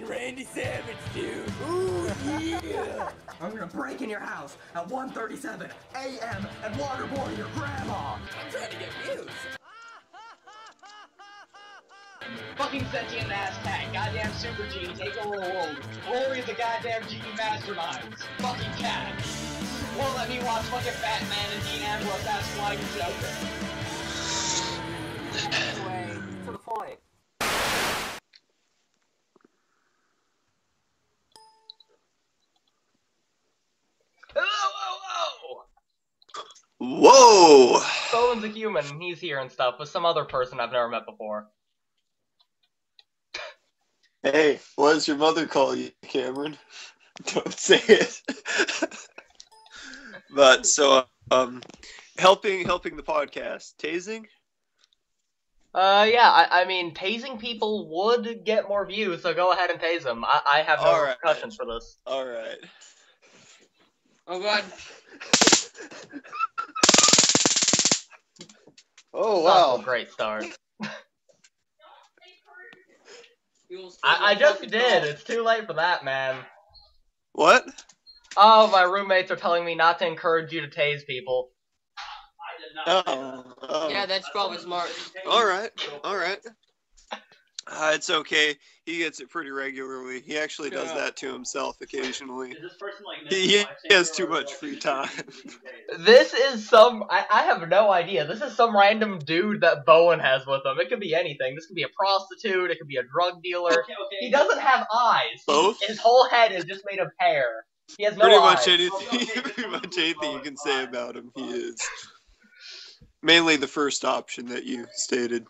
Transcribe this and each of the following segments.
fucking Randy Savage, dude. Ooh, yeah. I'm gonna break in your house at 1:37 a.m. and waterboard your grandma. I'm trying to get views. Fucking sentient ass tank, goddamn super genie, take over the world. Glory of the goddamn genie masterminds. Fucking cat. Won't let me watch fucking Batman and Dean Ambrose ass flying Joker. Anyway, to the point. Whoa! Bowen's a human, and he's here and stuff, with some other person I've never met before. Hey, what does your mother call you, Cameron? Don't say it. But, so, helping the podcast. Tasing? Yeah, I mean, tasing people would get more views, so go ahead and tase them. I have no repercussions for this. Alright. Oh god. Oh, That's wow. a great start. I just did. It's too late for that, man. What? Oh, my roommates are telling me not to encourage you to tase people. Oh. Yeah, that's probably smart. Alright. It's okay. He gets it pretty regularly. He actually does that to himself occasionally. He has too much free time. This is some... I have no idea. This is some random dude that Bowen has with him. It could be anything. This could be a prostitute. It could be a drug dealer. Okay. He doesn't have eyes. Both? His whole head is just made of hair. He has no Pretty eyes. much anything you can say about him, he is. Mainly the first option that you stated.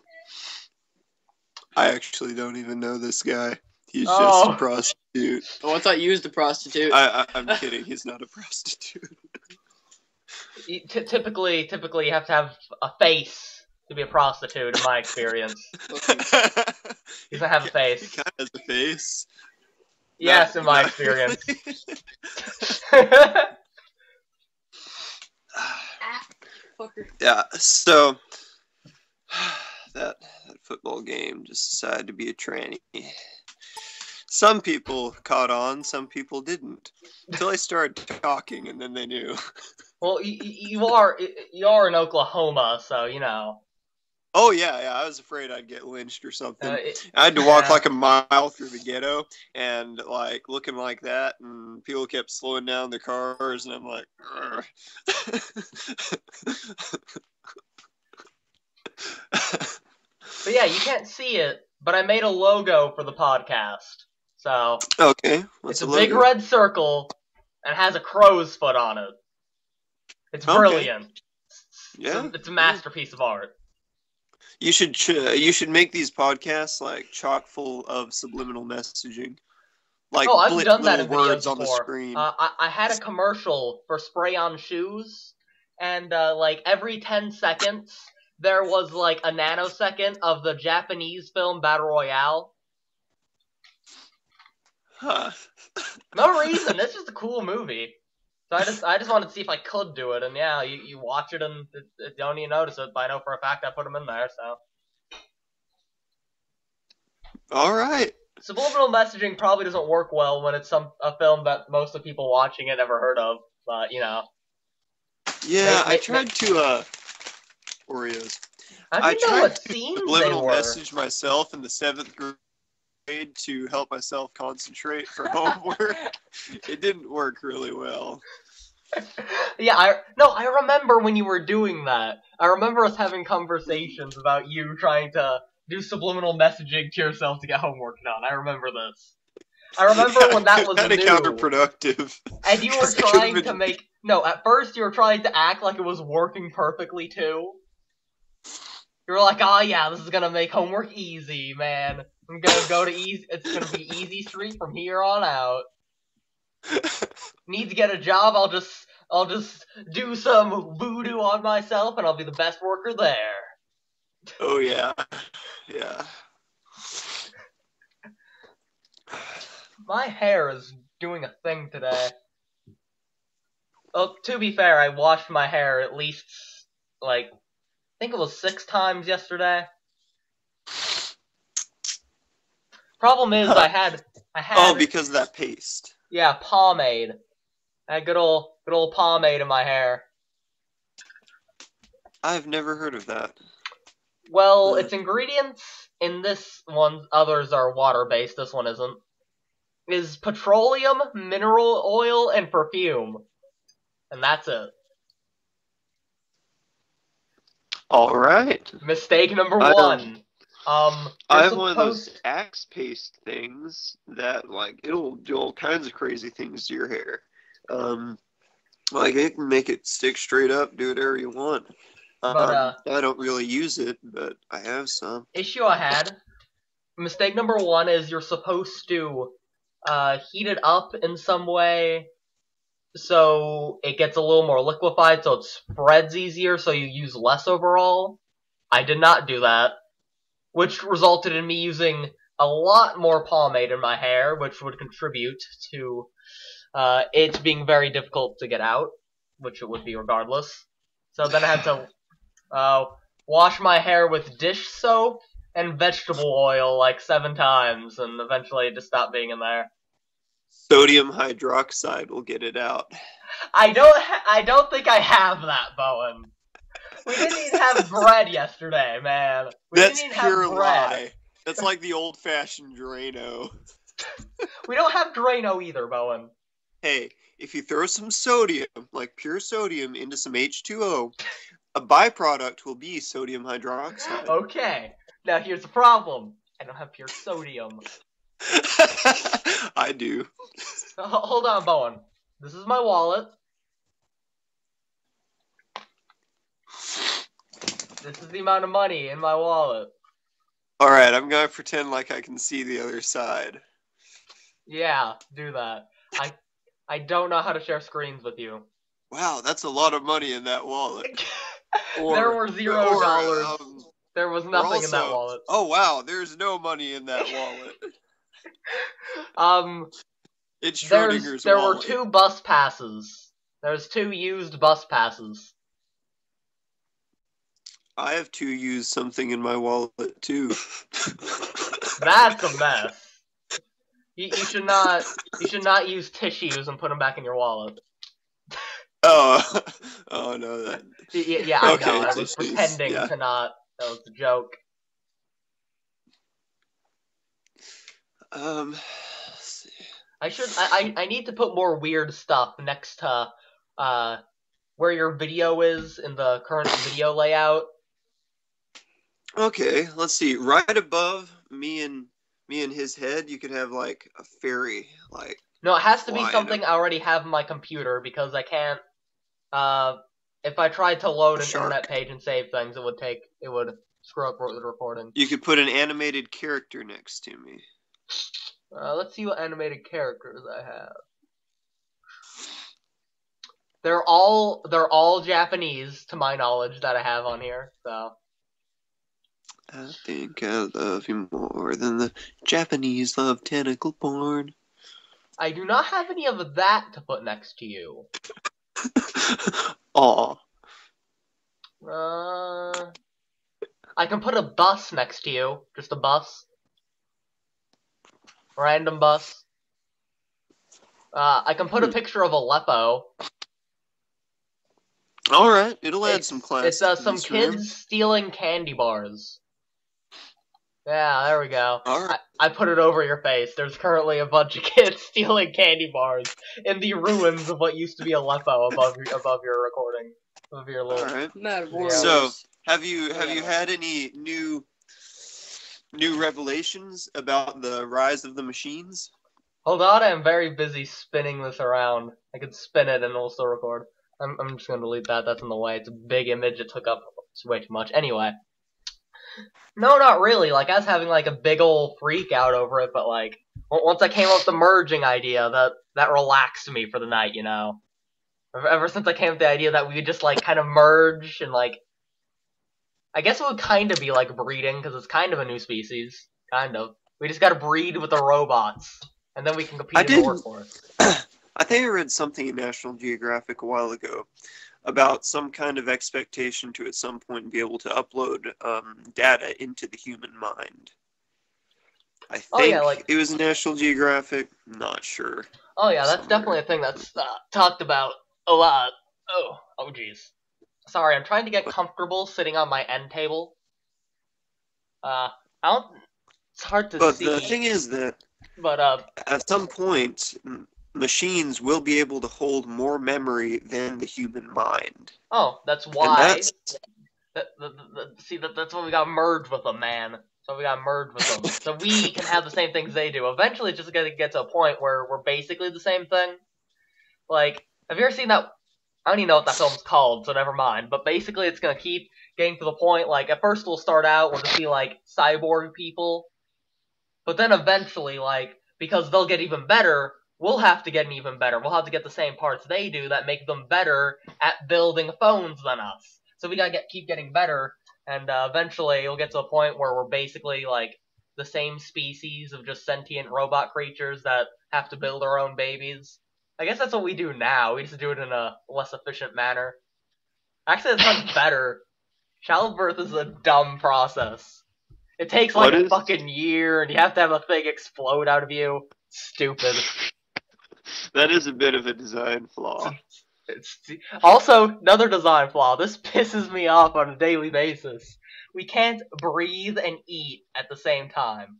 I actually don't even know this guy. He's just a prostitute. Oh, I thought you was the prostitute. I'm kidding. He's not a prostitute. Typically, you have to have a face to be a prostitute, in my experience. He doesn't have a face. He kind of has a face. Yes, in my experience. Yeah, so that football game just decided to be a tranny. Some people caught on, some people didn't. Until I started talking, and then they knew. Well, you are in Oklahoma, so you know. Oh yeah, I was afraid I'd get lynched or something. I had to walk like a mile through the ghetto, and like looking like that, and people kept slowing down their cars, and I'm like, But yeah, you can't see it, but I made a logo for the podcast. So okay, it's a big red circle and has a crow's foot on it. It's brilliant. Yeah, it's a masterpiece of art. You should make these podcasts like chock full of subliminal messaging. Like I've done that in words videos on the before. screen. I had a commercial for spray-on shoes, and like every 10 seconds there was like a nanosecond of the Japanese film Battle Royale. Huh. No reason. It's just a cool movie. So I just wanted to see if I could do it, and yeah, you watch it and you don't even notice it, but I know for a fact I put them in there, so. Alright. Subliminal messaging probably doesn't work well when it's a film that most of the people watching it never heard of, but, you know. Yeah, I tried to, Oreos. I tried to subliminal message myself in the 7th grade to help myself concentrate for homework. It didn't work really well. Yeah, I remember when you were doing that. I remember us having conversations about you trying to do subliminal messaging to yourself to get homework done. I remember this. I remember when that was kinda new. Counterproductive. And you were trying to make... No, at first you were trying to act like it was working perfectly, too. You were like, oh yeah, this is gonna make homework easy, man. I'm gonna go to easy... It's gonna be easy street from here on out. Need to get a job, I'll just do some voodoo on myself and I'll be the best worker there. Oh yeah. Yeah. My hair is doing a thing today. Well, to be fair, I washed my hair at least, like, I think it was 6 times yesterday. Problem is, I had I had... Oh, because of that paste. Yeah, pomade. I had good old pomade in my hair. I've never heard of that. Well, its ingredients in this one, others are water-based, this one isn't, is petroleum, mineral oil, and perfume. And that's it. Alright. Mistake number one. I have one of those Axe paste things that, like, it'll do all kinds of crazy things to your hair. Like, it can make it stick straight up, do whatever you want. But, I don't really use it, but I have some. Issue I had. Mistake number one is you're supposed to heat it up in some way so it gets a little more liquefied so it spreads easier so you use less overall. I did not do that, which resulted in me using a lot more pomade in my hair, which would contribute to it being very difficult to get out, which it would be regardless. So then I had to wash my hair with dish soap and vegetable oil like 7 times, and eventually it just stopped being in there. Sodium hydroxide will get it out. I don't think I have that, Bowen. We didn't even have bread yesterday, man. That's pure lie. That's like the old-fashioned Drano. We don't have Drano either, Bowen. Hey, if you throw some sodium, like pure sodium, into some H2O, a byproduct will be sodium hydroxide. Okay. Now here's the problem. I don't have pure sodium. I do. Hold on, Bowen. This is my wallet. This is the amount of money in my wallet. Alright, I'm gonna pretend like I can see the other side. Yeah, do that. I don't know how to share screens with you. Wow, that's a lot of money in that wallet. There were $0. There was nothing in that wallet. Oh wow, there's no money in that wallet. It's Schrodinger's there wallet. were 2 bus passes. There's 2 used bus passes. I have 2 used something in my wallet too. That's a mess. You should not use tissues and put them back in your wallet. Oh no, that. Yeah, I know. I was pretending to not. That was a joke. Let's see. I need to put more weird stuff next to where your video is in the current video layout. Okay, let's see. Right above me and his head, you could have like a fairy, like. No, it has to be something I already have on my computer because I can't. If I tried to load an internet page and save things, it would screw up the recording. You could put an animated character next to me. Let's see what animated characters I have. They're all Japanese, to my knowledge, that I have on here. So. I think I love you more than the Japanese love tentacle porn. I do not have any of that to put next to you. Aw. I can put a bus next to you. Just a bus. Random bus. I can put a picture of Aleppo. Alright, it'll add some class. It's some kids stealing candy bars. Yeah, there we go. Alright. I put it over your face. There's currently a bunch of kids stealing candy bars in the ruins of what used to be Aleppo above your recording. Above your little... Alright. So, have you had any new revelations about the rise of the machines? Hold on, I'm very busy spinning this around. I could spin it and it'll still record. I'm just gonna delete that. That's in the way. It's a big image. It took up way too much. Anyway. No, not really. Like, I was having, like, a big ol' freak out over it, but, like, once I came up with the merging idea, that relaxed me for the night, you know? Ever since I came up with the idea that we would just, like, kind of merge and, like... I guess it would kind of be like breeding, because it's kind of a new species. Kind of. We just gotta breed with the robots, and then we can compete in the workforce. I think I read something in National Geographic a while ago about some kind of expectation to at some point be able to upload data into the human mind. I think Oh, yeah, like- it was National Geographic. Not sure. Oh yeah, that's Somewhere. definitely a thing that's talked about a lot. Oh jeez. Sorry, I'm trying to get comfortable sitting on my end table. I don't. It's hard to But see. the thing is that But at some point, machines will be able to hold more memory than the human mind. oh, that's And why. that's See, that's why we got merged with them, man. So we got merged with them. So we can have the same things they do. Eventually, it's just gonna get to a point where we're basically the same thing. Like, have you ever seen that? I don't even know what that film's called, so never mind. But basically, it's gonna keep getting to the point. Like, at first, we'll start out, we'll just be like cyborg people. But then eventually, like, because they'll get even better, we'll have to get even better. We'll have to get the same parts they do that make them better at building phones than us. So we gotta keep getting better, and eventually it'll get to a point where we're basically like the same species of just sentient robot creatures that have to build our own babies. I guess that's what we do now. We just do it in a less efficient manner. Actually, it's much better. Childbirth is a dumb process. It takes like a fucking year, and you have to have a thing explode out of you. Stupid. That is a bit of a design flaw. Also, another design flaw. This pisses me off on a daily basis. We can't breathe and eat at the same time.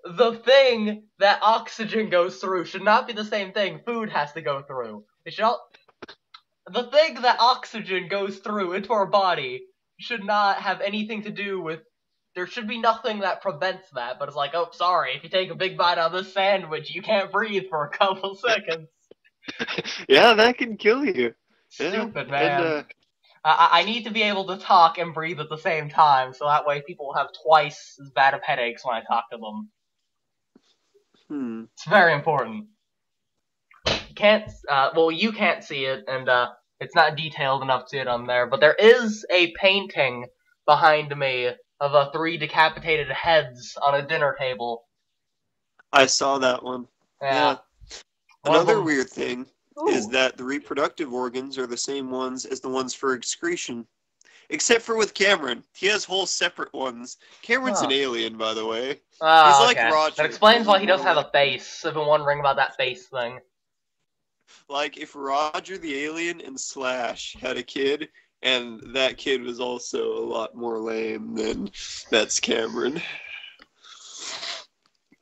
The thing that oxygen goes through should not be the same thing food has to go through. The thing that oxygen goes through into our body should not have anything to do with. There should be nothing that prevents that, but it's like, oh, sorry, if you take a big bite out of this sandwich, you can't breathe for a couple seconds. Yeah, that can kill you. Stupid, man. And, I need to be able to talk and breathe at the same time, so that way people will have twice as bad of headaches when I talk to them. It's very important. You can't, you can't see it, and it's not detailed enough to see it on there, but there is a painting behind me of 3 decapitated heads on a dinner table. I saw that one. Yeah. Another weird thing is that the reproductive organs are the same ones as the ones for excretion. Except for with Cameron. He has whole separate ones. Cameron's an alien, by the way. He's like Roger. That explains why he doesn't have a face. I've been wondering about that face thing. Like, if Roger the alien and Slash had a kid, and that kid was also a lot more lame, then that's Cameron.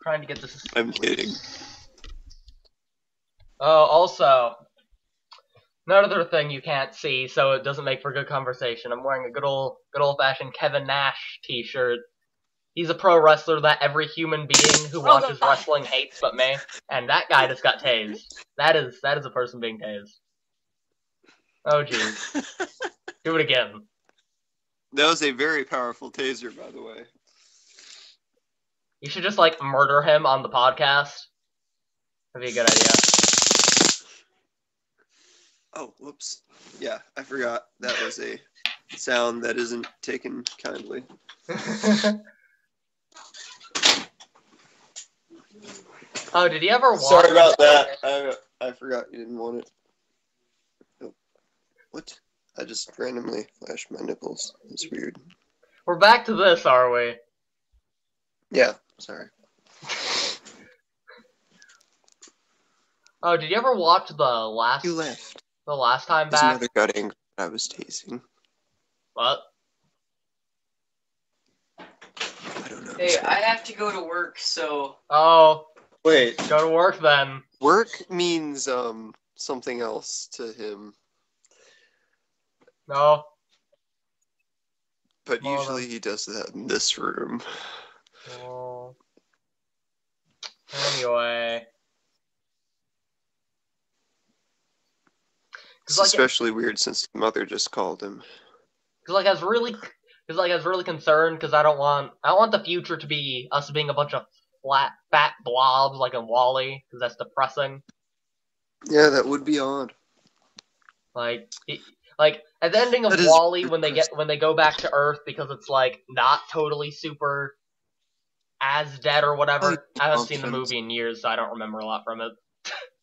Trying to get this. I'm kidding. Oh, also, another thing you can't see, so it doesn't make for good conversation. I'm wearing a good old-fashioned Kevin Nash t-shirt. He's a pro wrestler that every human being who watches wrestling hates but me, and that guy just got tased. That is a person being tased. Oh, jeez. Do it again. That was a very powerful taser, by the way. You should just, like, murder him on the podcast. That'd be a good idea. Oh, whoops. Yeah, I forgot. That was a sound that isn't taken kindly. Oh, did you ever watch... Sorry about that. I forgot you didn't want it. Oh. What? I just randomly flashed my nipples. It's weird. We're back to this, are we? Yeah, sorry. Oh, did you ever watch the last... You left. The last time His back? mother got angry I was tasing. What? I don't know. Hey, I have to go to work, so... Oh. Wait. Go to work, then. Work means, something else to him. No. But usually he does that in this room. Oh. Anyway. It's especially weird since his mother just called him. Because I was really concerned because I don't want the future to be us being a bunch of fat blobs like in WALL-E, because that's depressing. Yeah, that would be odd. Like at the ending of WALL-E, when they go back to Earth because it's like not totally super as dead or whatever. I haven't seen the movie in years, so I don't remember a lot from it.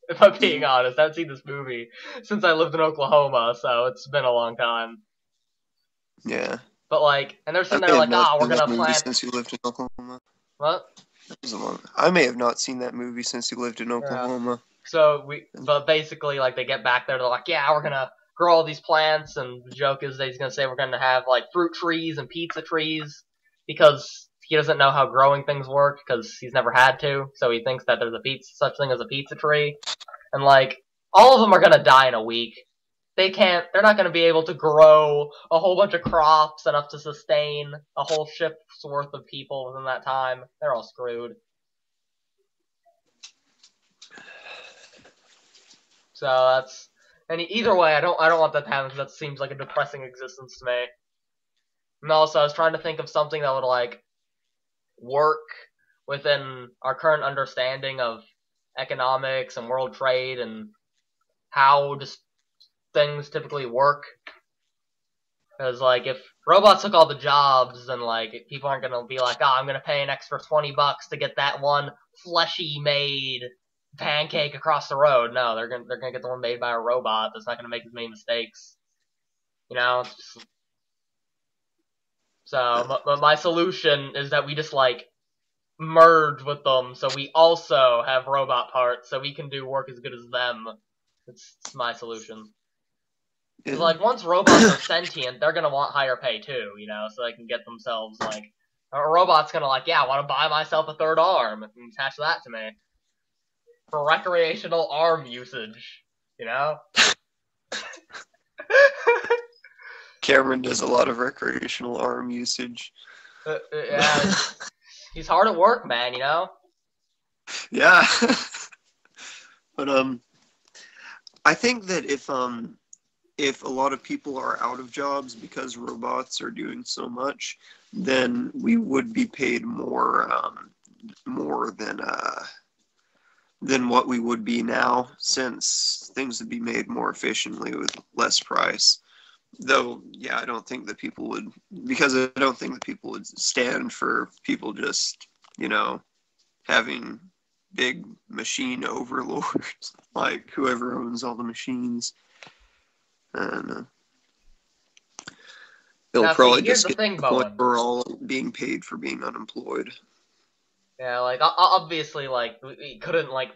If I'm being honest, I haven't seen this movie since I lived in Oklahoma, so it's been a long time. Yeah. But and they're sitting there like, we're gonna plant. Since you lived in Oklahoma. What? I may have not seen that movie since he lived in Oklahoma. So but basically, like, they get back there, they're like, yeah, we're gonna grow all these plants, and the joke is that he's gonna say we're gonna have, like, fruit trees and pizza trees, because he doesn't know how growing things work, because he's never had to, so he thinks that there's such thing as a pizza tree, and, like, all of them are gonna die in a week. They're not gonna be able to grow a whole bunch of crops enough to sustain a whole ship's worth of people within that time. They're all screwed. So that's, and either way, I don't want that to happen, because that seems like a depressing existence to me. And also, I was trying to think of something that would, like, work within our current understanding of economics and world trade and how just things typically work. Because, like, if robots took all the jobs, then, like, people aren't gonna be like, I'm gonna pay an extra $20 to get that one fleshy made pancake across the road. No, they're gonna get the one made by a robot that's not gonna make as many mistakes. You know? So, my solution is that we just, like, merge with them, so we also have robot parts, so we can do work as good as them. It's my solution. Because, like, once robots are sentient, they're gonna want higher pay too, you know, so they can get themselves, like, a robot's gonna, like, yeah, I want to buy myself a third arm and attach that to me. For recreational arm usage, you know? Cameron does a lot of recreational arm usage. Yeah, he's hard at work, man, you know? Yeah. But, I think that if a lot of people are out of jobs because robots are doing so much, then we would be paid more than what we would be now, since things would be made more efficiently with less price. Though, yeah, I don't think that people would stand for people just, you know, having big machine overlords, like whoever owns all the machines. And they'll probably just get to the point where we're all being paid for being unemployed. Yeah, like, obviously, like, we couldn't, like,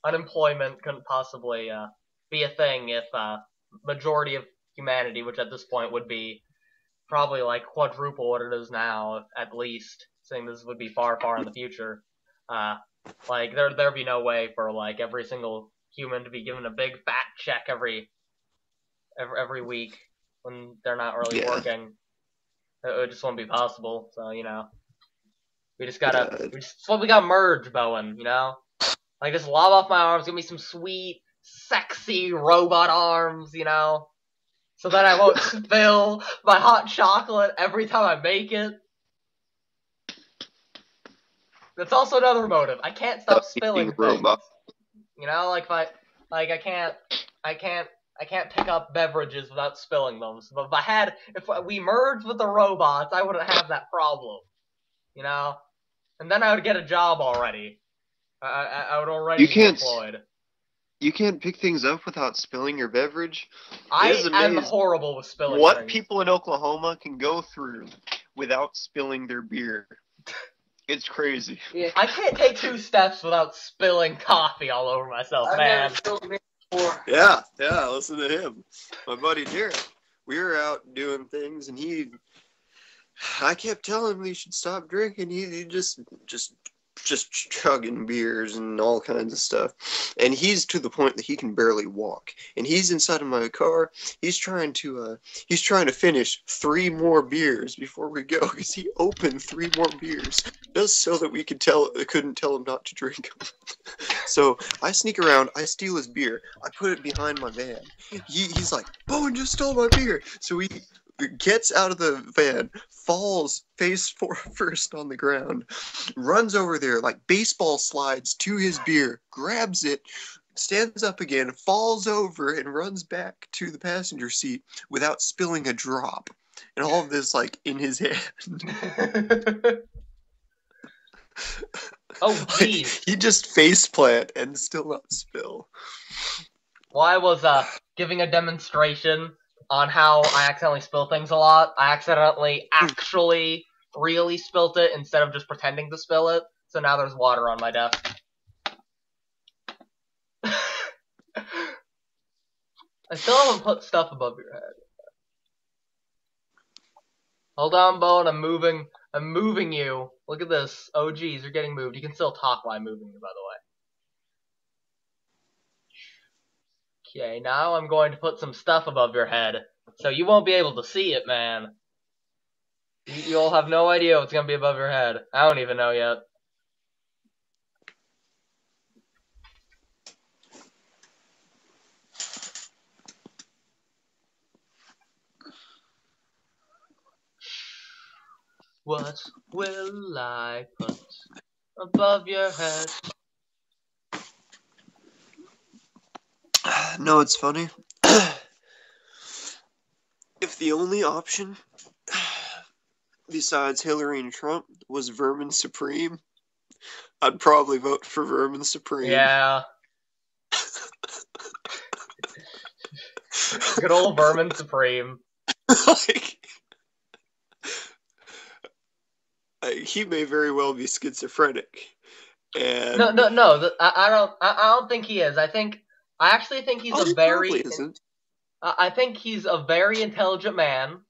unemployment couldn't possibly, be a thing if, majority of humanity, which at this point would be probably, like, quadruple what it is now, at least, saying this would be far, far in the future, like, there'd be no way for, like, every single human to be given a big fat check every week when they're not really working. It just won't be possible, so, you know. We gotta merge, Bowen, you know? Like, just lob off my arms, give me some sweet, sexy robot arms, you know? So that I won't spill my hot chocolate every time I make it. That's also another motive. I can't stop spilling things. You know, like, I can't pick up beverages without spilling them. So if we merged with the robots, I wouldn't have that problem. You know? And then I would get a job already. I would already be employed. You can't pick things up without spilling your beverage? I am horrible with spilling what people in Oklahoma can go through without spilling their beer. It's crazy. Yeah. I can't take 2 steps without spilling coffee all over myself, man. Yeah, listen to him. My buddy Jared. We were out doing things, and I kept telling him he should stop drinking. He just chugging beers and all kinds of stuff. And he's to the point that he can barely walk. And he's inside of my car. He's trying to finish 3 more beers before we go, because he opened 3 more beers just so that we couldn't tell him not to drink them. So I sneak around, I steal his beer, I put it behind my van. He's like, Bowen just stole my beer. So he gets out of the van, falls face first on the ground, runs over there, like baseball slides to his beer, grabs it, stands up again, falls over, and runs back to the passenger seat without spilling a drop. And all of this, like, in his hand. Oh, jeez. He just faceplant and still not spill. Well, I was giving a demonstration on how I accidentally spill things a lot. I accidentally actually really spilt it instead of just pretending to spill it. So now there's water on my desk. I still haven't put stuff above your head. Hold on, Bone. I'm moving you. Look at this. Oh, geez, you're getting moved. You can still talk while I'm moving you, by the way. Okay, now I'm going to put some stuff above your head. So you won't be able to see it, man. You'll have no idea what's going to be above your head. I don't even know yet. What will I put above your head? No, it's funny. If the only option besides Hillary and Trump was Vermin Supreme, I'd probably vote for Vermin Supreme. Yeah. Good old Vermin Supreme. He may very well be schizophrenic. And No. I don't think he is. I actually think he's a very. I think he's a very intelligent man,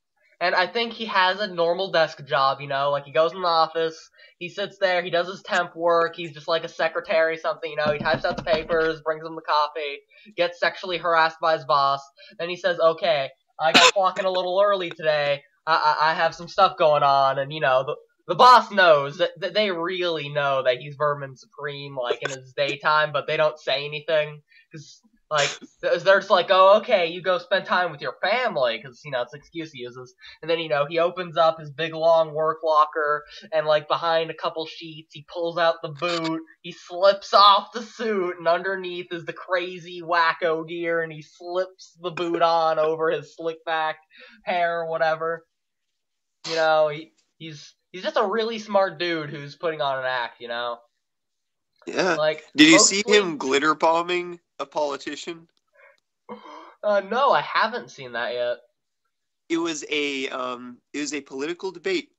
and I think he has a normal desk job. You know, like he goes in the office, he sits there, he does his temp work. He's just like a secretary, something. You know, he types out the papers, brings them the coffee, gets sexually harassed by his boss. Then he says, "Okay, I got clocking a little early today. I have some stuff going on," and you know the boss knows that they really know that he's Vermin Supreme, like, in his daytime, but they don't say anything, because, like, they're just like, oh, okay, you go spend time with your family, because, you know, it's an excuse he uses, and then, you know, he opens up his big, long work locker, and, like, behind a couple sheets, he pulls out the boot, he slips off the suit, and underneath is the crazy wacko gear, and he slips the boot on over his slick back hair or whatever. You know, he's just a really smart dude who's putting on an act, you know? Yeah. Like, did you see him glitter bombing a politician? No, I haven't seen that yet. It was a political debate.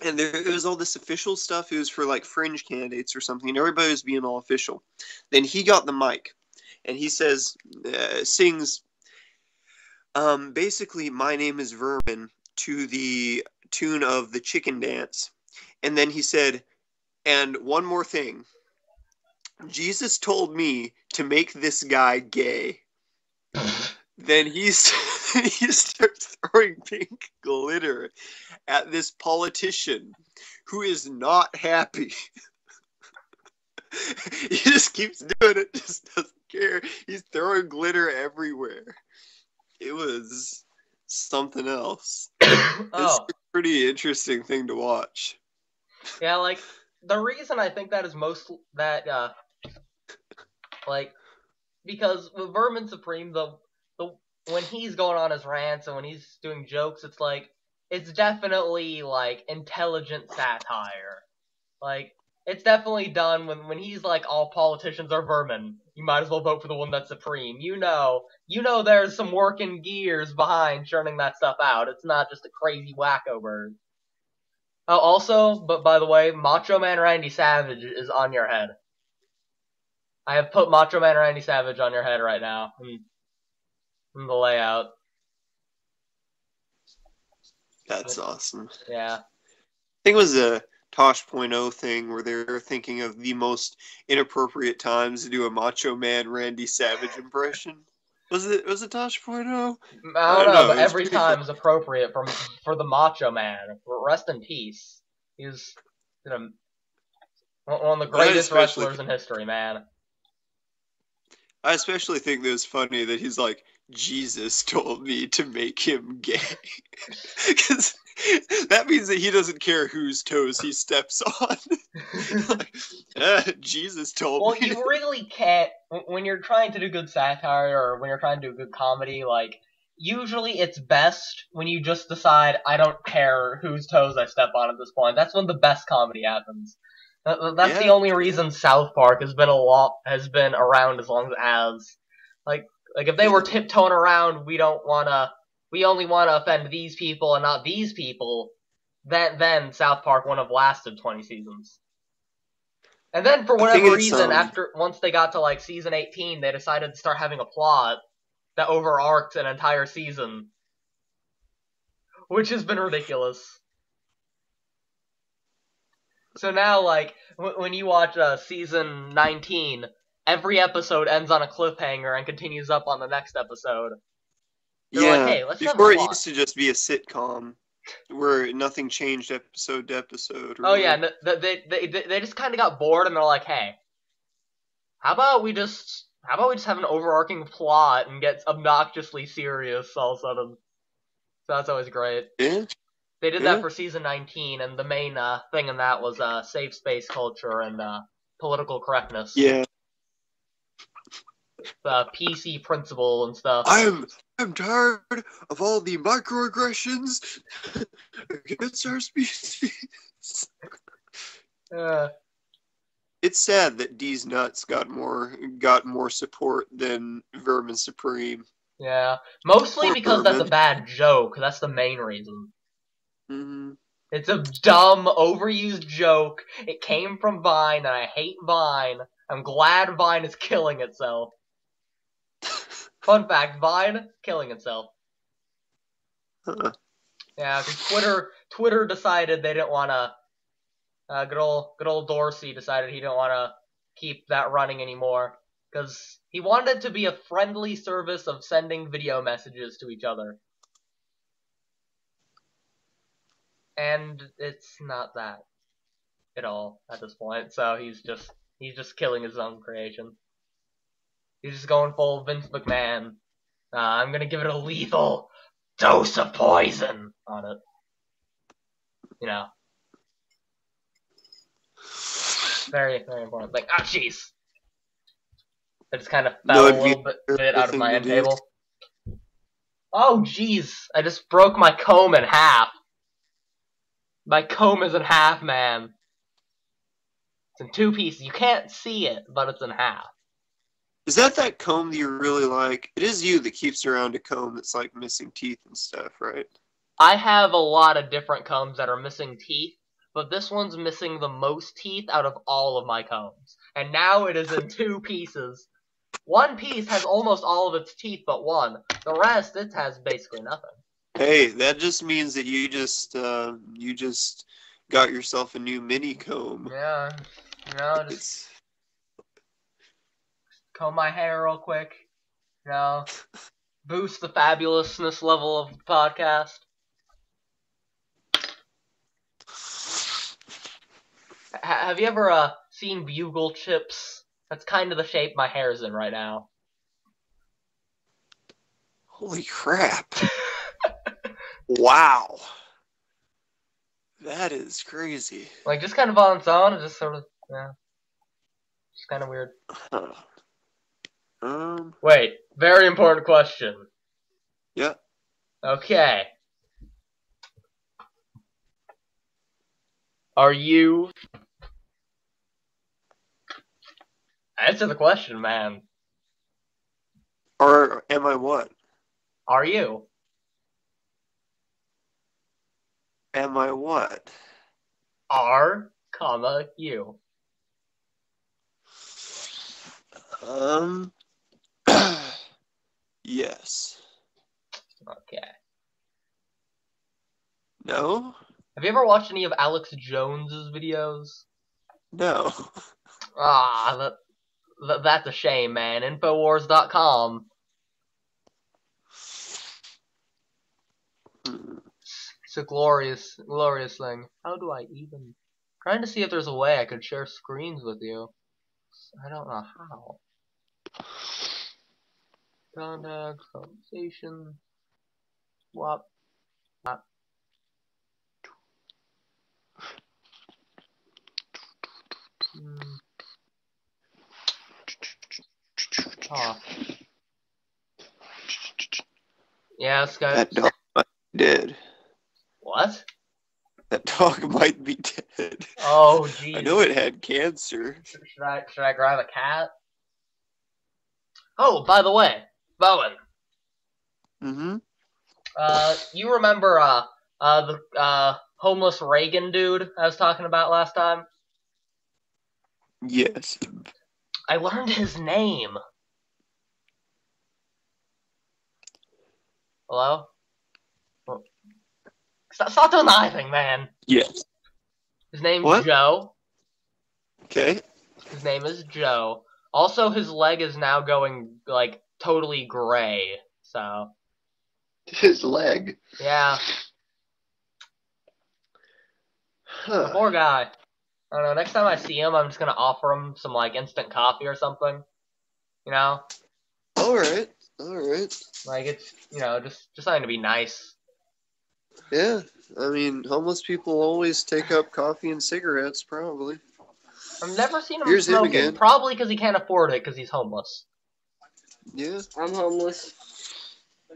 And it was all this official stuff. It was for like fringe candidates or something, and everybody was being all official. Then he got the mic, and he sings, basically, "My name is Vermin," to the tune of the Chicken Dance. And then he said, "And one more thing. Jesus told me to make this guy gay." Then he starts throwing pink glitter at this politician who is not happy. He just keeps doing it, just doesn't care. He's throwing glitter everywhere. It was something else. Oh. It's a pretty interesting thing to watch. Yeah, like, the reason I think that is because with Vermin Supreme, when he's going on his rants and when he's doing jokes, it's like, it's definitely, like, intelligent satire. Like, it's definitely done when he's like, all politicians are vermin. You might as well vote for the one that's supreme. You know there's some working gears behind churning that stuff out. It's not just a crazy wacko bird. Oh, also, but by the way, Macho Man Randy Savage is on your head. I have put Macho Man Randy Savage on your head right now in the layout. That's awesome. Yeah. I think it was a Tosh.0 thing where they were thinking of the most inappropriate times to do a Macho Man Randy Savage impression. Was it Tosh.0? I don't know, but every time is appropriate for the Macho Man. Rest in peace. He's one of the greatest wrestlers in history, man. I especially think that it's funny that he's like, Jesus told me to make him gay. Because that means that he doesn't care whose toes he steps on. Like, Jesus told me. Well, you really can't, when you're trying to do good satire or when you're trying to do good comedy, like, usually it's best when you just decide, I don't care whose toes I step on at this point. That's when the best comedy happens. That's the only reason South Park has been around as long as like if they were tiptoeing around, we only want to offend these people and not these people, then South Park wouldn't have lasted 20 seasons. And then for whatever reason, once they got to like season 18, they decided to start having a plot that overarched an entire season, which has been ridiculous. So now, like, when you watch season 19, every episode ends on a cliffhanger and continues up on the next episode. They're like, hey, let's have a before it plot. used to just be a sitcom where nothing changed episode to episode. Really. Oh yeah, they just kind of got bored and they're like, hey, how about we just have an overarching plot and get obnoxiously serious all of a sudden? So that's always great. Yeah. They did that for season 19, and the main thing in that was safe space culture and political correctness. Yeah. The PC principle and stuff. I'm tired of all the microaggressions against our species. It's sad that D's nuts got more support than Vermin Supreme. Yeah, mostly because that's a bad joke. That's the main reason. Mm-hmm. It's a dumb, overused joke. It came from Vine, and I hate Vine. I'm glad Vine is killing itself. Fun fact, Vine killing itself. Yeah, because Twitter decided they didn't want to. Good old Dorsey decided he didn't want to keep that running anymore because he wanted it to be a friendly service of sending video messages to each other. And it's not that at all at this point. So he's just killing his own creation. He's just going full Vince McMahon. I'm gonna give it a lethal dose of poison on it. You know. Very, very important. Like, ah, jeez. I just kind of fell a little bit out of my end table. Oh, jeez. I just broke my comb in half. My comb is in half, man. It's in two pieces. You can't see it, but it's in half. Is that comb that you really like? It is you that keeps around a comb that's like missing teeth and stuff, right? I have a lot of different combs that are missing teeth, but this one's missing the most teeth out of all of my combs. And now it is in two pieces. One piece has almost all of its teeth but one. The rest, it has basically nothing. Hey, that just means that you just got yourself a new mini comb. Yeah, you know, just comb my hair real quick. You know, boost the fabulousness level of the podcast. Have you ever seen bugle chips? That's kind of the shape my hair's in right now. Holy crap. Wow. That is crazy. Like, just kind of on its own, just sort of, yeah. It's kind of weird. Wait, very important question. Yeah. Okay. Are you... Answer the question, man. Or am I what? Are you? Am I what? R, comma, you. Yes. Okay. No? Have you ever watched any of Alex Jones's videos? No. Ah, that's a shame, man. Infowars.com. It's a glorious, glorious thing. How do I even... Trying to see if there's a way I could share screens with you. I don't know how. Contact, conversation, swap. Oh. Yeah, Skype. That dog might be dead. What? That dog might be dead. Oh, jeez. I know it had cancer. Should I grab a cat? Oh, by the way, Bowen. Mm-hmm. You remember the homeless Reagan dude I was talking about last time? Yes. I learned his name. Hello? Stop doing the eye thing, man. Yes. His name's What? Joe. Okay. His name is Joe. Also, his leg is now going, like, totally gray, so... His leg. Yeah. The poor guy. I don't know, next time I see him, I'm just gonna offer him some, like, instant coffee or something. You know? Alright. Like, it's, you know, just something to be nice. Yeah. I mean, homeless people always take up coffee and cigarettes, probably. I've never seen him Here's him smoking. again. Probably because he can't afford it because he's homeless. Yeah. I'm homeless.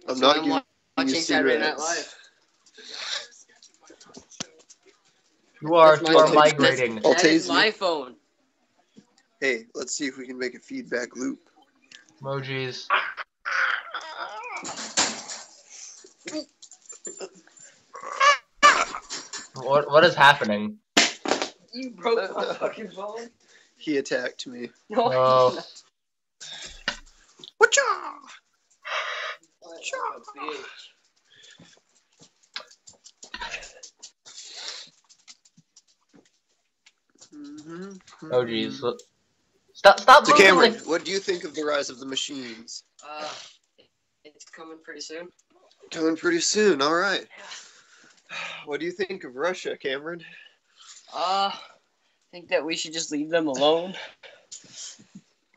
I'm not I'm giving you watching Saturday Night cigarettes. Live. You are That's my- migrating. I'll That is tase my you. phone. Hey, let's see if we can make a feedback loop. Emojis. What is happening? You broke my fucking phone. He attacked me. No, Oh. Whatcha? Oh jeez. Stop So moving Cameron, the... what do you think of the rise of the machines? It's coming pretty soon. Coming pretty soon, alright. What do you think of Russia, Cameron? I think that we should just leave them alone.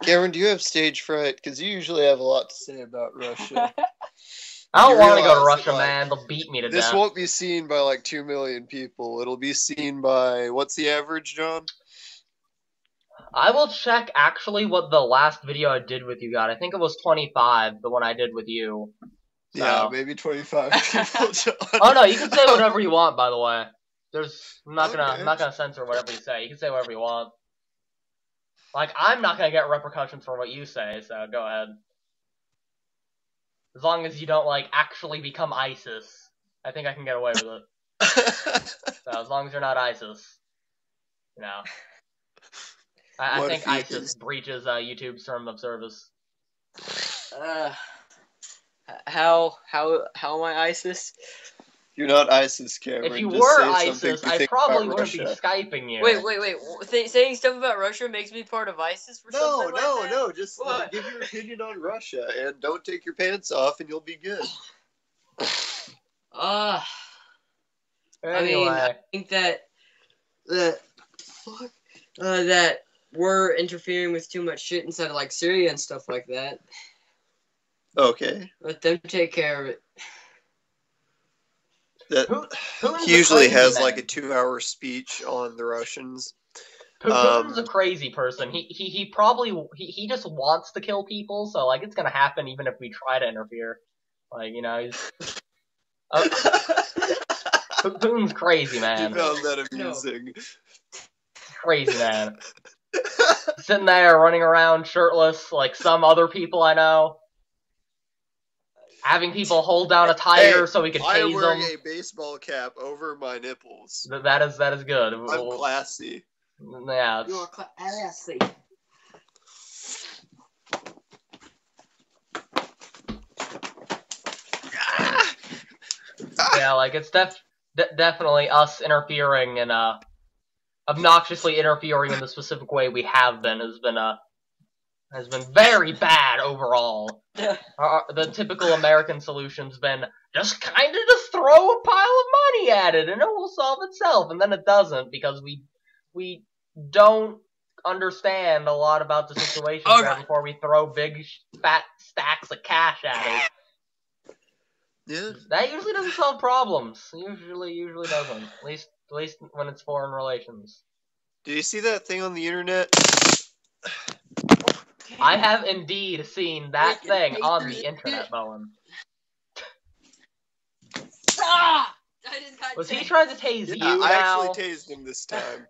Cameron, do you have stage fright? Because you usually have a lot to say about Russia. I don't You want to go to realize that, Russia, like, man. They'll beat me to This death. won't be seen by like 2 million people. It'll be seen by, what's the average, John? I will check actually what the last video I did with you got. I think it was 25, the one I did with you. So. Yeah, maybe 25 people, John. Oh no, you can say whatever you want, by the way. I'm not Okay. gonna censor whatever you say. You can say whatever you want. Like, I'm not gonna get repercussions for what you say, so go ahead. As long as you don't, like, actually become ISIS. I think I can get away with it. So, as long as you're not ISIS. You know. I What think if he ISIS is? breaches YouTube's term of service. How am I ISIS? You're not ISIS, Cameron. If you Just were say something ISIS, you I think probably about wouldn't be Russia. Skyping you. Wait. Saying stuff about Russia makes me part of ISIS for something like that? No. Just What? give your opinion on Russia and don't take your pants off and you'll be good. Anyway. I think that that we're interfering with too much shit inside of like Syria and stuff like that. Okay. Let them take care of it. Putin's He usually a crazy has man. like a 2-hour speech on the Russians. Putin's a crazy person. He probably he just wants to kill people, so like it's gonna happen even if we try to interfere. Like, you know, he's Putin's crazy, man. You found that amusing. Crazy man. Sitting there running around shirtless like some other people I know. Having people hold down a tiger Hey, so we could I am tase wearing them. a baseball cap over my nipples. That is good. I'm classy. Yeah, You are classy. yeah, like it's definitely us interfering and obnoxiously interfering in the specific way we have been has been very bad overall. The typical American solution's been just kind of just throw a pile of money at it and it will solve itself, and then it doesn't because we don't understand a lot about the situation before we throw big fat stacks of cash at it. Yeah. That usually doesn't solve problems. Usually doesn't. At least when it's foreign relations. Did you see that thing on the internet? I have indeed seen that thing on the internet, Bowen. Ah! I just got Was he tased. trying to tase Yeah, you I now? actually tased him this time.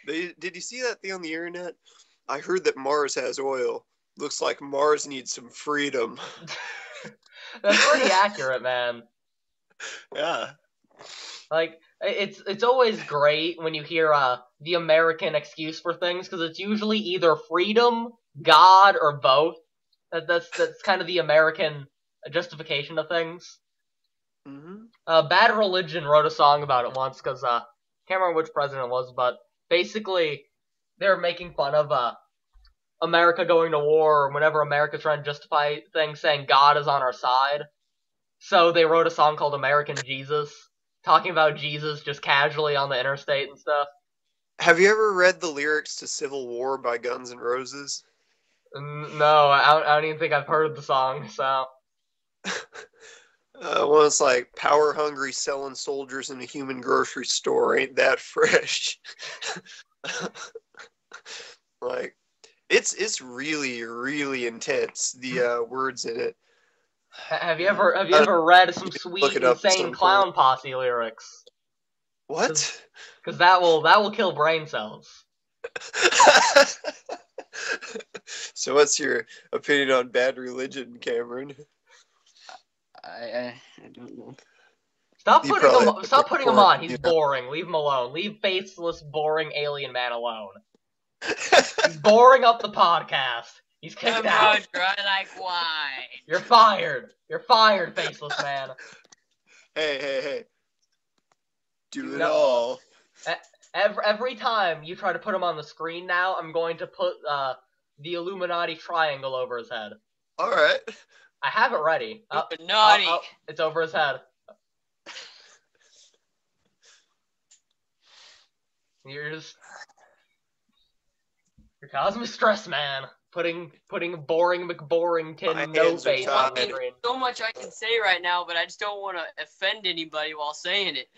Did you see that thing on the internet? I heard that Mars has oil. Looks like Mars needs some freedom. That's pretty accurate, man. Yeah. Like, It's always great when you hear the American excuse for things, because it's usually either freedom, God, or both. That's kind of the American justification of things. Mm-hmm. Bad Religion wrote a song about it once, because can't remember which president it was, but basically they were making fun of America going to war, or whenever America's trying to justify things, saying God is on our side. So they wrote a song called American Jesus, talking about Jesus just casually on the interstate and stuff. Have you ever read the lyrics to Civil War by Guns N' Roses? No, I don't even think I've heard of the song, so... Well, it's like, power hungry selling soldiers in a human grocery store ain't that fresh. Like, it's really, really intense, the words in it. Have you ever read some sweet, insane clown posse lyrics? What? Because that will kill brain cells. So what's your opinion on Bad Religion, Cameron? I don't know. Stop putting him on. He's boring. Leave him alone. Leave Faceless, boring alien man alone. He's boring up the podcast. He's kicked out. Dry like wine. You're fired. You're fired, Faceless man. Hey. Do it all. Every time you try to put him on the screen now, I'm going to put the Illuminati triangle over his head. Alright. I have it ready. Illuminati. It's over his head. You're causing me stress, man. Putting boring McBorington no face on the screen. So much I can say right now, but I just don't want to offend anybody while saying it.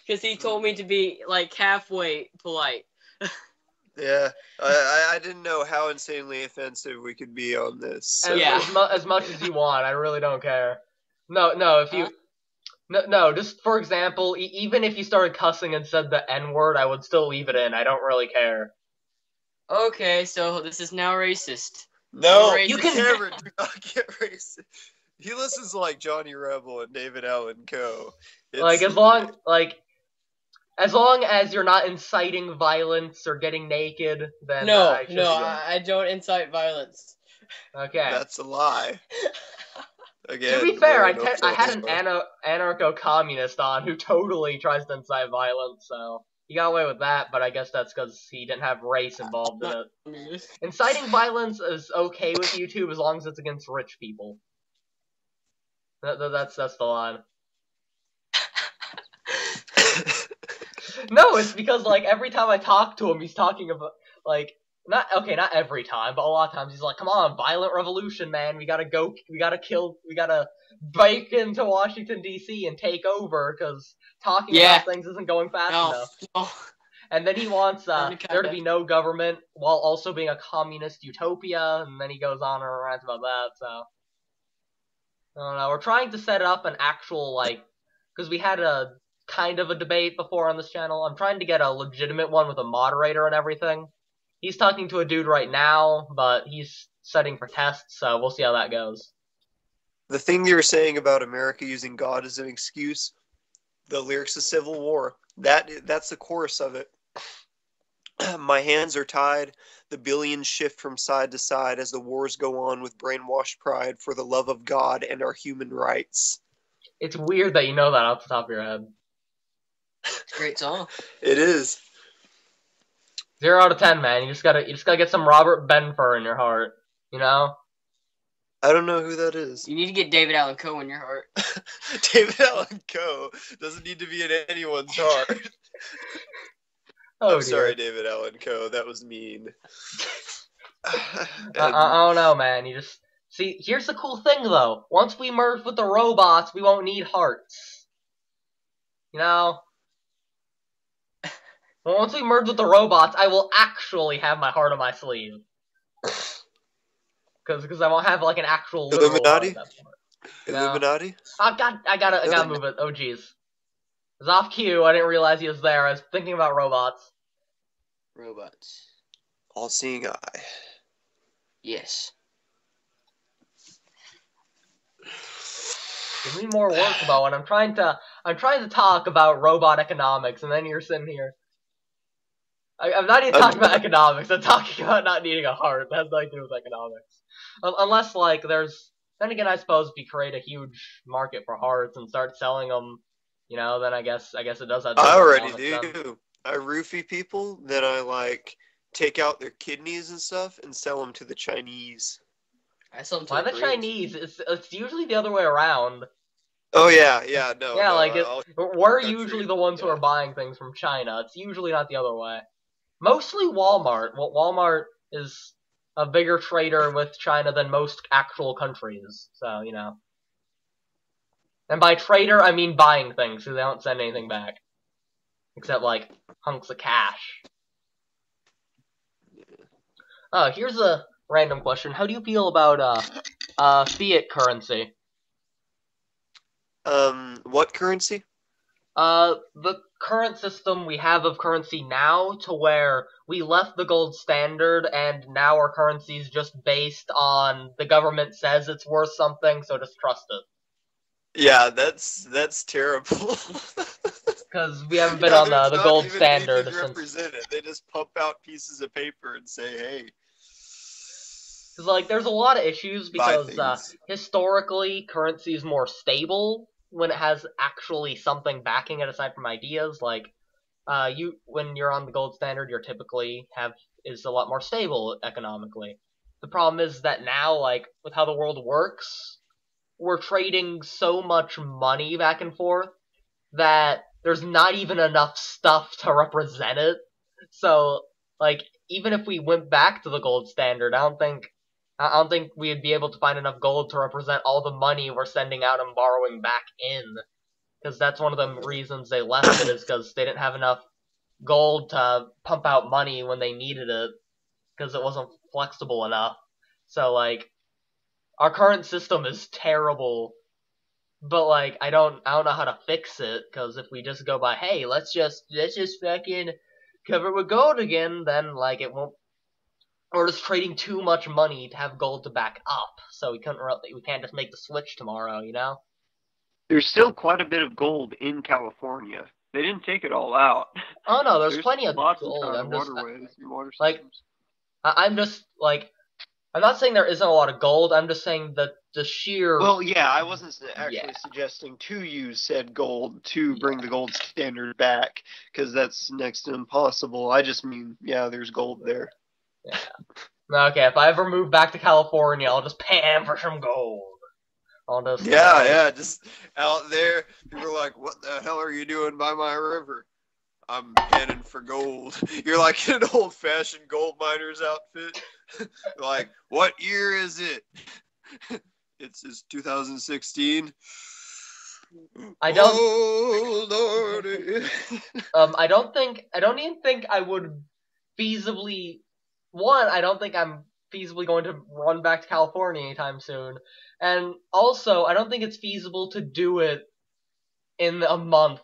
Because he told me to be like halfway polite. Yeah, I didn't know how insanely offensive we could be on this. So. Yeah, as much as you want. I really don't care. No. If you no, just for example, even if you started cussing and said the N-word, I would still leave it in. I don't really care. Okay, so this is now racist. No, you can Cameron, do not get racist. He listens to like Johnny Rebel and David Allen Coe. Like as long as you're not inciting violence or getting naked, then no, I don't incite violence. Okay, that's a lie. Again, to be fair, I had an anarcho-communist on who totally tries to incite violence, so he got away with that. But I guess that's because he didn't have race involved in it. Inciting violence is okay with YouTube as long as it's against rich people. That's the line. No, it's because like every time I talk to him, he's talking about like not every time, but a lot of times he's like, "Come on, violent revolution, man! We gotta break into Washington D.C. and take over because talking about things isn't going fast enough." No. And then he wants there to be no government while also being a communist utopia, and then he goes on and rants about that. So I don't know. We're trying to set up an actual because we had a kind of a debate before on this channel. I'm trying to get a legitimate one with a moderator and everything. He's talking to a dude right now, but he's studying for tests, so we'll see how that goes. The thing you were saying about America using God as an excuse, the lyrics of Civil War, that's the chorus of it. My hands are tied, the billions shift from side to side as the wars go on with brainwashed pride for the love of God and our human rights. It's weird that you know that off the top of your head. It's a great song. It is. 0 out of 10, man. You just gotta get some Robert Benfur in your heart. You know? I don't know who that is. You need to get David Allen Coe in your heart. David Allen Coe doesn't need to be in anyone's heart. Oh, I'm sorry, David Allen Coe. That was mean. I don't know, man. You just see. Here's the cool thing, though. Once we merge with the robots, we won't need hearts. You know. Once we merge with the robots, I will actually have my heart on my sleeve. Because I won't have like an actual Illuminati. Heart at that point. Illuminati. Oh God, I gotta move it. Oh jeez, it was off cue. I didn't realize he was there. I was thinking about robots. Robots. All-seeing eye. Yes. Give me more work, Bowen. I'm trying to I'm trying to talk about robot economics, and then you're sitting here. I'm not even talking about economics. I'm talking about not needing a heart. That has nothing to do with economics. Unless, like, there's... Then again, I suppose if you create a huge market for hearts and start selling them, you know, then I guess it does have... I already do. I roofie people, then I, like, take out their kidneys and stuff and sell them to the Chinese. I sell them to Why the the Koreans. Chinese? It's usually the other way around. Oh, yeah, no. Yeah, no, like, we're usually the ones who are yeah. buying things from China. It's usually not the other way. Mostly Walmart. Well, Walmart is a bigger trader with China than most actual countries. So, you know. And by trader, I mean buying things, so they don't send anything back. Except, like, hunks of cash. Oh, here's a random question. How do you feel about, fiat currency? What currency? The current system we have of currency now, to where we left the gold standard, and now our currency is just based on the government says it's worth something, so just trust it. Yeah, that's terrible. Because we haven't been on the gold standard since... Represented. They just pump out pieces of paper and say, hey. Because, like, there's a lot of issues, because historically, currency is more stable when it has actually something backing it aside from ideas. Like, when you're on the gold standard, you're typically is a lot more stable economically. The problem is that now, like, with how the world works, we're trading so much money back and forth that there's not even enough stuff to represent it. So, like, even if we went back to the gold standard, I don't think we'd be able to find enough gold to represent all the money we're sending out and borrowing back in. Because that's one of the reasons they left it, is because they didn't have enough gold to pump out money when they needed it, because it wasn't flexible enough. So, like, our current system is terrible, but, like, I don't know how to fix it, because if we just go by, hey, let's just fucking cover it with gold again, then, like, it won't... We're just trading too much money to have gold to back up, so we can't just make the switch tomorrow, you know? There's still quite a bit of gold in California. They didn't take it all out. Oh no, there's plenty of gold. I'm just waterways and water systems. Like, I'm just like, I'm not saying there isn't a lot of gold. I'm just saying that the sheer... Well, yeah, I wasn't actually suggesting to use said gold to bring the gold standard back, because that's next to impossible. I just mean, yeah, there's gold there. Yeah. Okay, if I ever move back to California, I'll just pan for some gold. I'll just... just out there. People are like, what the hell are you doing by my river? I'm panning for gold. You're like in an old-fashioned gold miner's outfit. Like, what year is it? It's 2016. I don't... Oh, Lordy. I don't even think I would feasibly... One, I don't think I'm feasibly going to run back to California anytime soon. And also, I don't think it's feasible to do it in a month.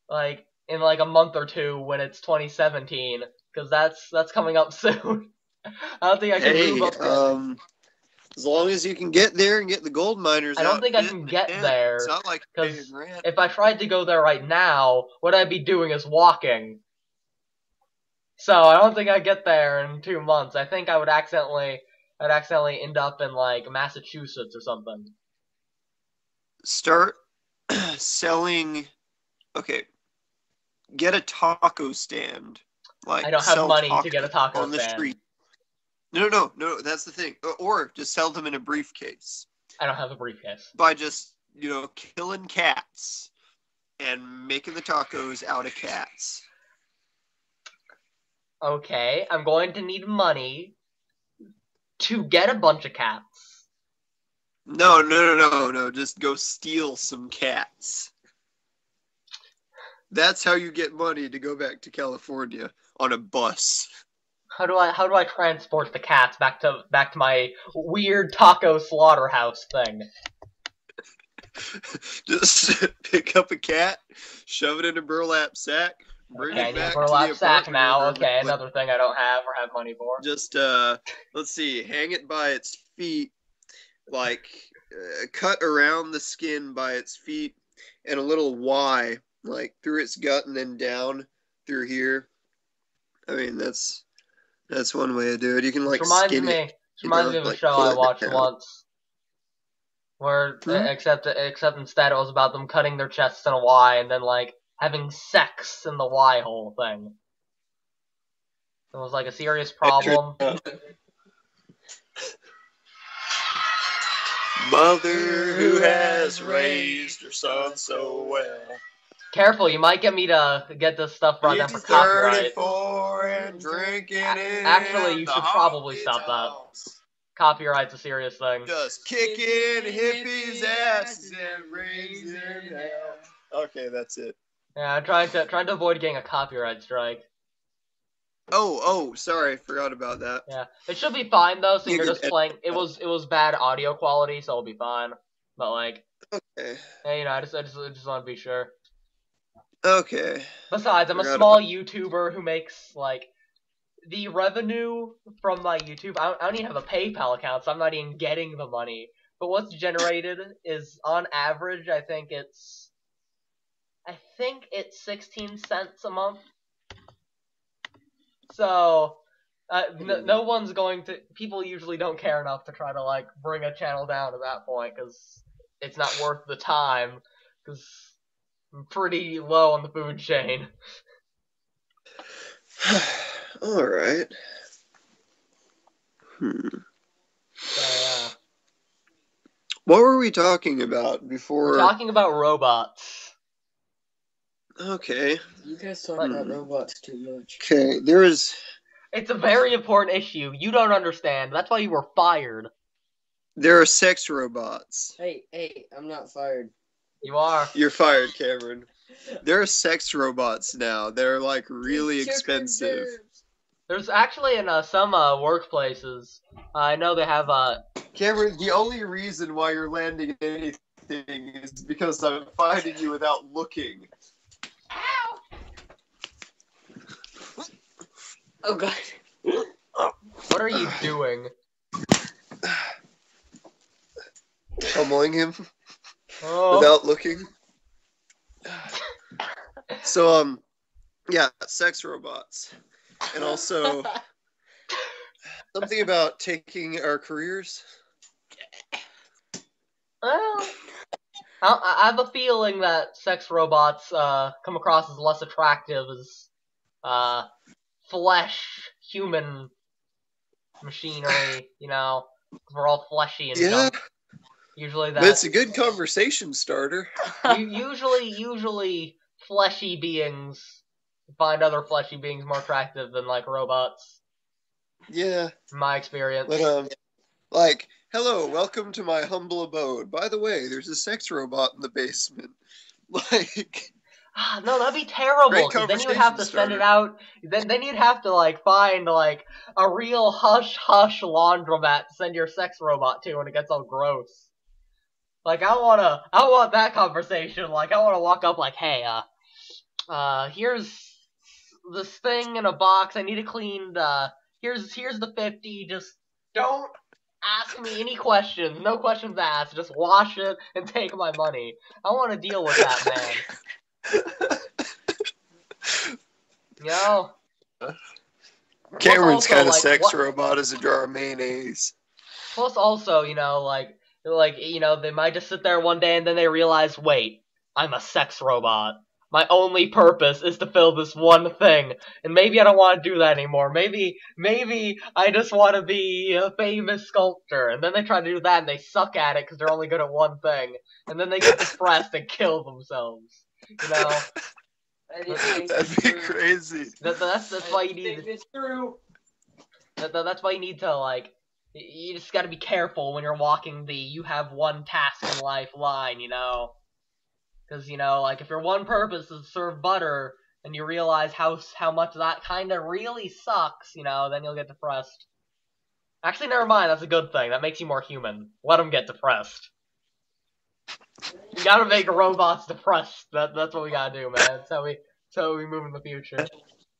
Like, in like a month or two when it's 2017. Because that's coming up soon. I don't think I can move up there. As long as you can get there and get the gold miners I don't think I can get there. It's not like because if I tried to go there right now, what I'd be doing is walking. So I don't think I'd get there in 2 months. I think I'd accidentally end up in like Massachusetts or something. Start selling. Okay, get a taco stand. Like, I don't have money to get a taco on the stand. Street. No. That's the thing. Or just sell them in a briefcase. I don't have a briefcase. By just, killing cats and making the tacos out of cats. Okay, I'm going to need money to get a bunch of cats. No. Just go steal some cats. That's how you get money to go back to California, on a bus. How do I transport the cats back to my weird taco slaughterhouse thing? Just pick up a cat, shove it in a burlap sack, bring it back to the burlap sack apartment. now. Okay, another thing I don't have or have money for. Just let's see, hang it by its feet, like cut around the skin by its feet, and a little Y, like through its gut and then down through here. I mean, that's one way to do it. You can like skin it. This reminds me of a like, show I pull it watched down. once, where Hmm? except instead it was about them cutting their chests in a Y and then like having sex in the Y hole thing. It was like a serious problem. Mother who has raised her son so well. Careful, you might get me to get this stuff brought down for copyright. 34 and drinking in Actually, you the should probably stop that. honky-tonks. Copyright's a serious thing. Just kicking hippies' asses and raising hell. Okay, that's it. Yeah, I'm trying to avoid getting a copyright strike. Oh, sorry, I forgot about that. Yeah, it should be fine though. So You you're can just playing. It was bad audio quality, so it'll be fine. But like, Okay. hey, you know, I just want to be sure. Okay. Besides, I'm a Forgot small YouTuber who makes like the revenue from my YouTube. I don't even have a PayPal account, so I'm not even getting the money. But what's generated is on average, I think it's 16 cents a month. So, no one's going to. People usually don't care enough to try to like bring a channel down at that point because it's not worth the time. Because I'm pretty low on the food chain. All right. So yeah, What were we talking about before? we're talking about robots. Okay. You guys talk about robots too much. Okay. There is. It's a very important issue. You don't understand. That's why you were fired. There are sex robots. Hey, I'm not fired. You are. You're fired, Cameron. There are sex robots now. They're like really expensive. There's actually in some workplaces. I know they have Cameron, the only reason why you're landing anything is because I'm finding you without looking. Oh god. What are you doing? Pummeling him Oh. without looking. So, yeah, sex robots. And also something about taking our careers. Well, I have a feeling that sex robots come across as less attractive as flesh, human machinery. You know, 'cause we're all fleshy and Yeah, junk. Usually but it's a good conversation starter. usually fleshy beings find other fleshy beings more attractive than like robots. Yeah, In my experience. but like, hello, welcome to my humble abode. By the way, there's a sex robot in the basement. Like, No, that'd be terrible. Great 'Cause then you would have to conversation send it out. Then you'd have to like find like a real hush laundromat to send your sex robot to when it gets all gross. Like I want that conversation. Like I want to walk up like, hey, here's this thing in a box. I need it cleaned. Here's the 50. Just don't ask me any questions. No questions asked. Just wash it and take my money. I want to deal with that, man. You know? Cameron's also, kind of like, sex what- robot is a jar of mayonnaise. Plus also, you know, like, you know, they might just sit there one day and then they realize, wait, I'm a sex robot. My only purpose is to fill this one thing, and maybe I don't want to do that anymore. Maybe I just want to be a famous sculptor, and then they try to do that and they suck at it because they're only good at one thing, and then they get depressed and kill themselves. You know? That'd be crazy. That's why you need. It's true. That's why you need to like. You just got to be careful when you're walking the "you have one task in life" line, you know. Because, you know, like, if your one purpose is to serve butter, and you realize how much that kind of really sucks, you know, then you'll get depressed. Actually, never mind, that's a good thing. That makes you more human. Let them get depressed. You gotta make robots depressed. That's what we gotta do, man. That's how we move in the future.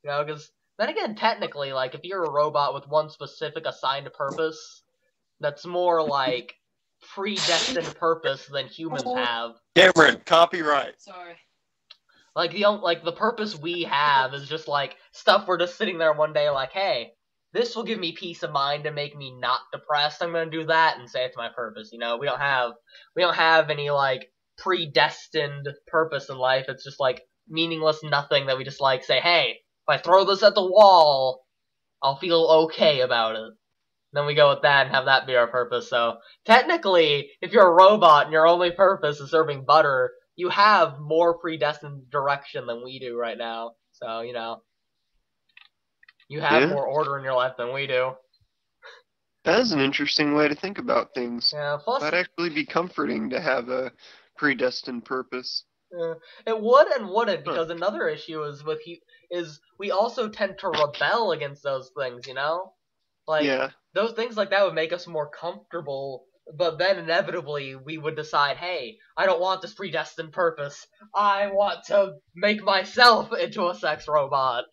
You know, because, then again, technically, like, if you're a robot with one specific assigned purpose, that's more like predestined purpose than humans have. Cameron, copyright. Sorry. Like the purpose we have is just like stuff we're just sitting there one day like, hey, this will give me peace of mind and make me not depressed. I'm gonna do that and say it's my purpose. You know, we don't have any like predestined purpose in life. It's just like meaningless nothing that we just like say, hey, if I throw this at the wall, I'll feel okay about it. Then we go with that and have that be our purpose. So technically, if you're a robot and your only purpose is serving butter, you have more predestined direction than we do right now. So, you know, you have more order in your life than we do. That is an interesting way to think about things. Yeah, plus That'd actually be comforting to have a predestined purpose. It would and wouldn't, because another issue is we also tend to rebel against those things, you know? Like, those things like that would make us more comfortable, but then inevitably we would decide, hey, I don't want this predestined purpose. I want to make myself into a sex robot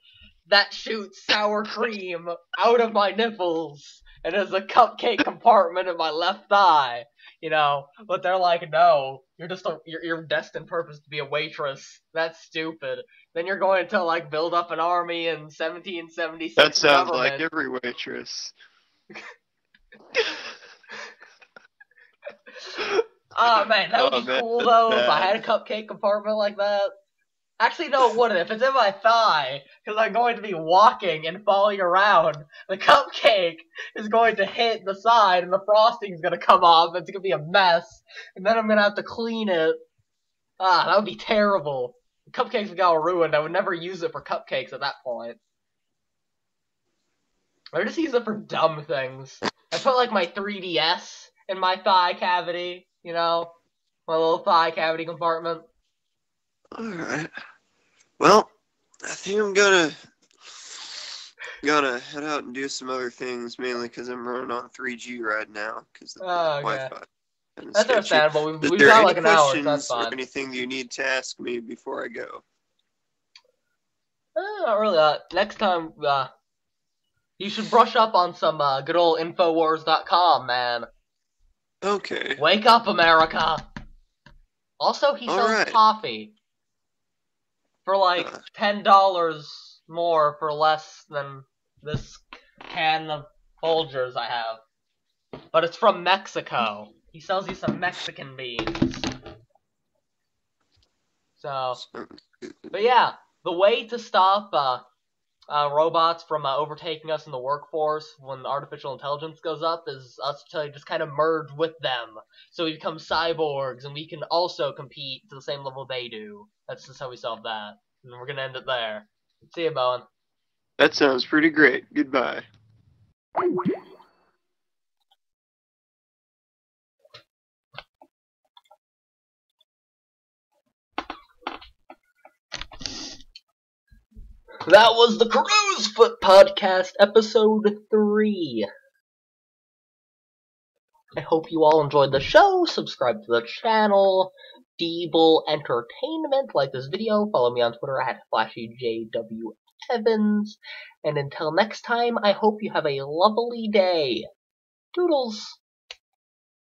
that shoots sour cream out of my nipples and is a cupcake compartment in my left thigh. You know, but they're like, no, you're destined purpose to be a waitress. That's stupid. Then you're going to like build up an army in 1776. That sounds government. like every waitress. Oh man, that would be cool though if I had a cupcake compartment like that. Actually, no, it wouldn't. If it's in my thigh, because I'm going to be walking and falling around, the cupcake is going to hit the side, and the frosting is going to come off, and it's going to be a mess, and then I'm going to have to clean it. Ah, that would be terrible. The cupcakes would get all ruined. I would never use it for cupcakes at that point. I would just use it for dumb things. I put, like, my 3DS in my thigh cavity, you know? My little thigh cavity compartment. Alright. Well, I think I'm gonna head out and do some other things, mainly because I'm running on 3G right now, because the Wi-Fi. That's understandable. We've got like an hour, so that's fine. Or anything you need to ask me before I go? Not really. Next time, you should brush up on some good old Infowars.com, man. Okay. Wake up, America! Also, he sells coffee. For like $10 more for less than this can of Folgers I have. But it's from Mexico. He sells you some Mexican beans. So, but yeah, the way to stop robots from overtaking us in the workforce when artificial intelligence goes up is us to just kind of merge with them. So we become cyborgs, and we can also compete to the same level they do. That's just how we solve that. And we're gonna end it there. See you, Bowen. That sounds pretty great. Goodbye. That was the Cruisefoot Podcast, episode 3. I hope you all enjoyed the show. Subscribe to the channel. Deeble Entertainment. Like this video. Follow me on Twitter at FlashyJWEvans. And until next time, I hope you have a lovely day. Toodles!